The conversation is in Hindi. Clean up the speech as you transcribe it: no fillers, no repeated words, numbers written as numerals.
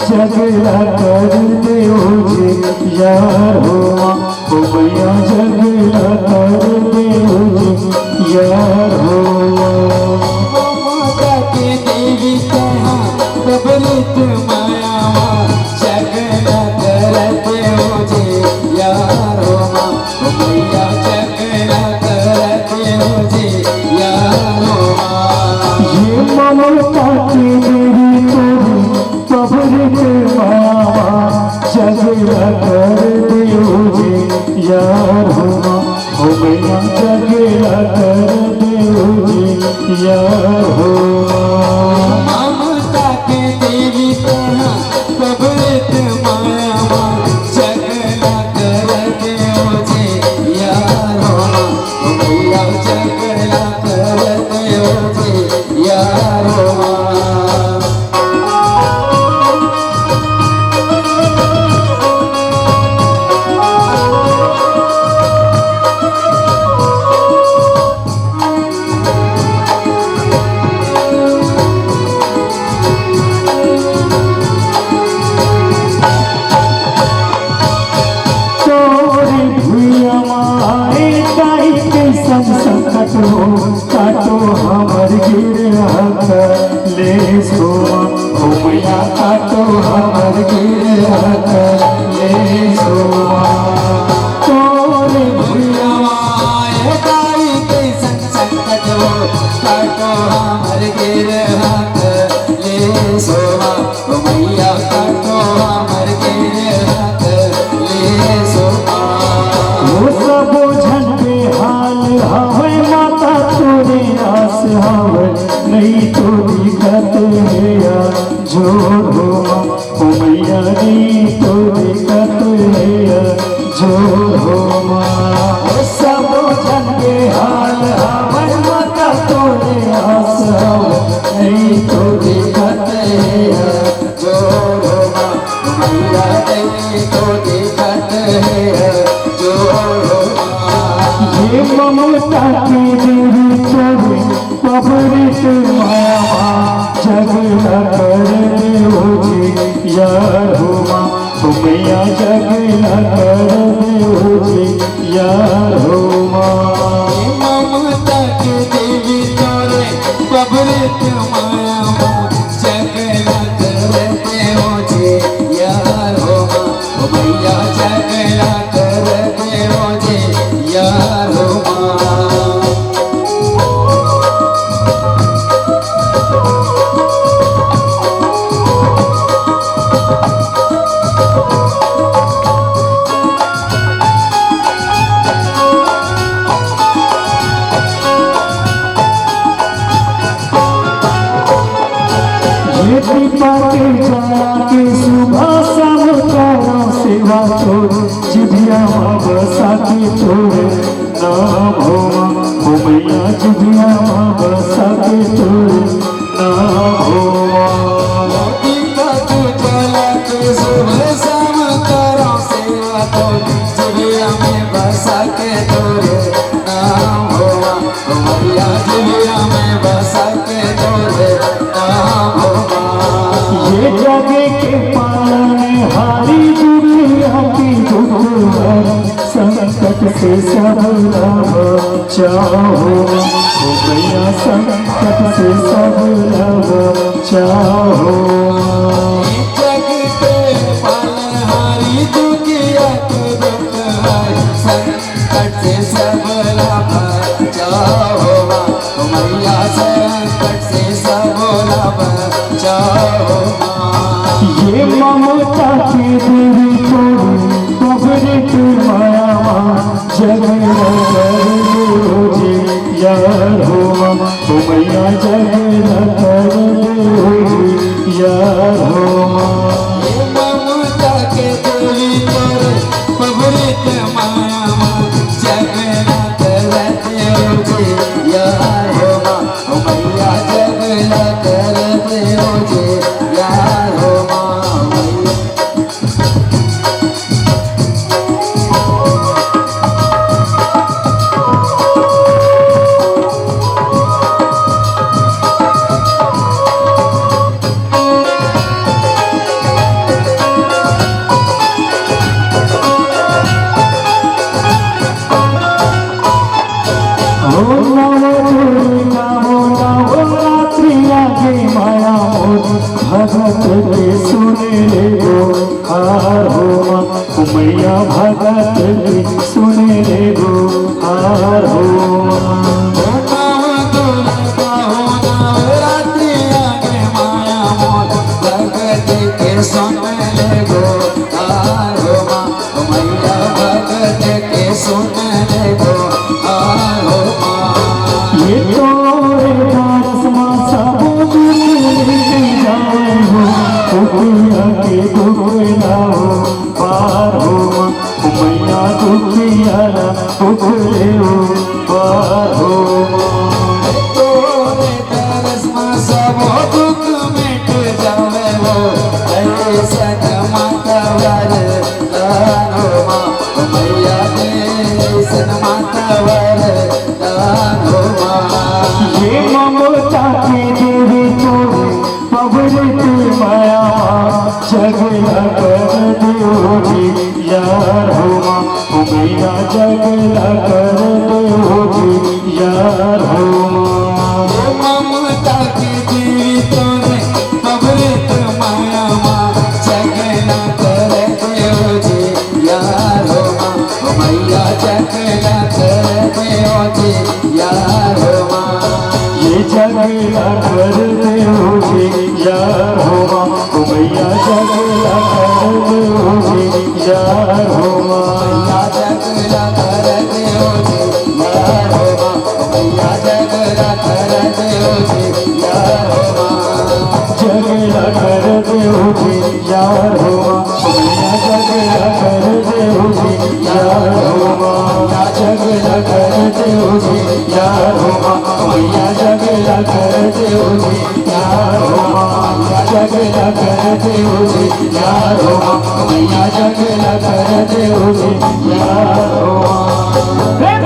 झगड़ा कर दे मुझे यार हो मैया, झगड़ा कर दे मुझे यार हो। माता के देवी कहाँ कबरित माया, झगड़ा करते मुझे यार हो मैया, झगड़ा करते मुझे यार हो। ये ममता की मेरी कबरित माया, झगड़ा कर दे मुझे यार हो मैया, झगड़ा कर दे मुझे यार हो। ममता के देवी कहाँ कबरित माया, झगड़ा करते मुझे यार हो मैया, झगड़ा करते मुझे यार हो। संकट हो काटो हमर गिरहत ले सोमा मैया, काटो हमर गिरहत ले सोमा। तोरे भैया काई के संकट हो काटो हमर गिरहत ले सोमा मैया, काटो हमर गिरहत ले सोमा। वो सब झंडे हाल हवे माता तोरे आस हवे, नहीं तो दिखत है या जोर हो मैया, नहीं तो दिखत है या जोर हो। वो सब झंडे हाल हवे माता तोरे आस हवे, नहीं तो दिखत है या जोर हो मैया, नहीं तो दिखत है जोर हो। ये ममता की देवी तोरे कबरित माया, झगड़ा कर दे मुझे यार हो मैया, झगड़ा कर दे मुझे यार हो। ममता के देवी तोरे कबरित माया, झगड़ा करते मुझे यार हो मैया, झगड़ा करते मुझे यार हो। पाके जाके सुबह शाम करो सेवा तो जिभिया बसा के तोरे नाम हो मैया, जिभिया बसा के तोरे नाम हो। सुबह शाम करो सेवा तो जिभिया में बसा के तोरे नाम हो मैया, जिभिया में बसा के तोरे नाम हो। ये जगे के पालने हारी दुनिया की दुख, संकट से सब बचाओ मैया, संकट से सब बचाओ। जग के पालनहारी दुनिया को दुख है, संकट से सब बचाओ मैया, संकट से सब बचाओ। ये ममता की देवी तोरे कबरित माया, झगड़ा कर दे मुझे यार हो मैया, झगड़ा कर दे मुझे यार हो। ममता के देवी तोरे कबरित माया, झगड़ा करते मुझे यार हो मैया, झगड़ा करते भगत के सुने रे गो हार हो माँ मैया भगत के सुने रे गो हार हो ये तोरे दारस माँ सब जाए हो दुनिया के दुख ना हो पार हो माँ मैया दुखिया ना दुख ले हो पार हो तोरे तरस में सब दुख मिट जावे हो ऐसन माता वर दानो माँ मैया ऐसन माता वर दानो माँ ये ममता की देवी तोरे पबरती माया जगला कर दो जी यार हो माँ मैया जगला कर दो जी यार हो माँ ममता की देवी तोरे अमृत माया माँ जगना कर देव जी यार हो माँ मैया जगना कर देव जी यार हो माँ ये जगला कर दो जी यार हो माँ मैया जगला कर दो जी यार हो माँ मैया जगना कर देव जी यार हो माँ मैया जगना कर देव जी यार हो माँ जगला कर दो जी यार हो माँ मैया जगला कर दो जी यार हो माँ जगला कर दो जी यार हो माँ मैया जगला कर दो जी यार हो माँ जगला कर दो जी यार हो माँ मैया जगला कर दो जी यार हो माँ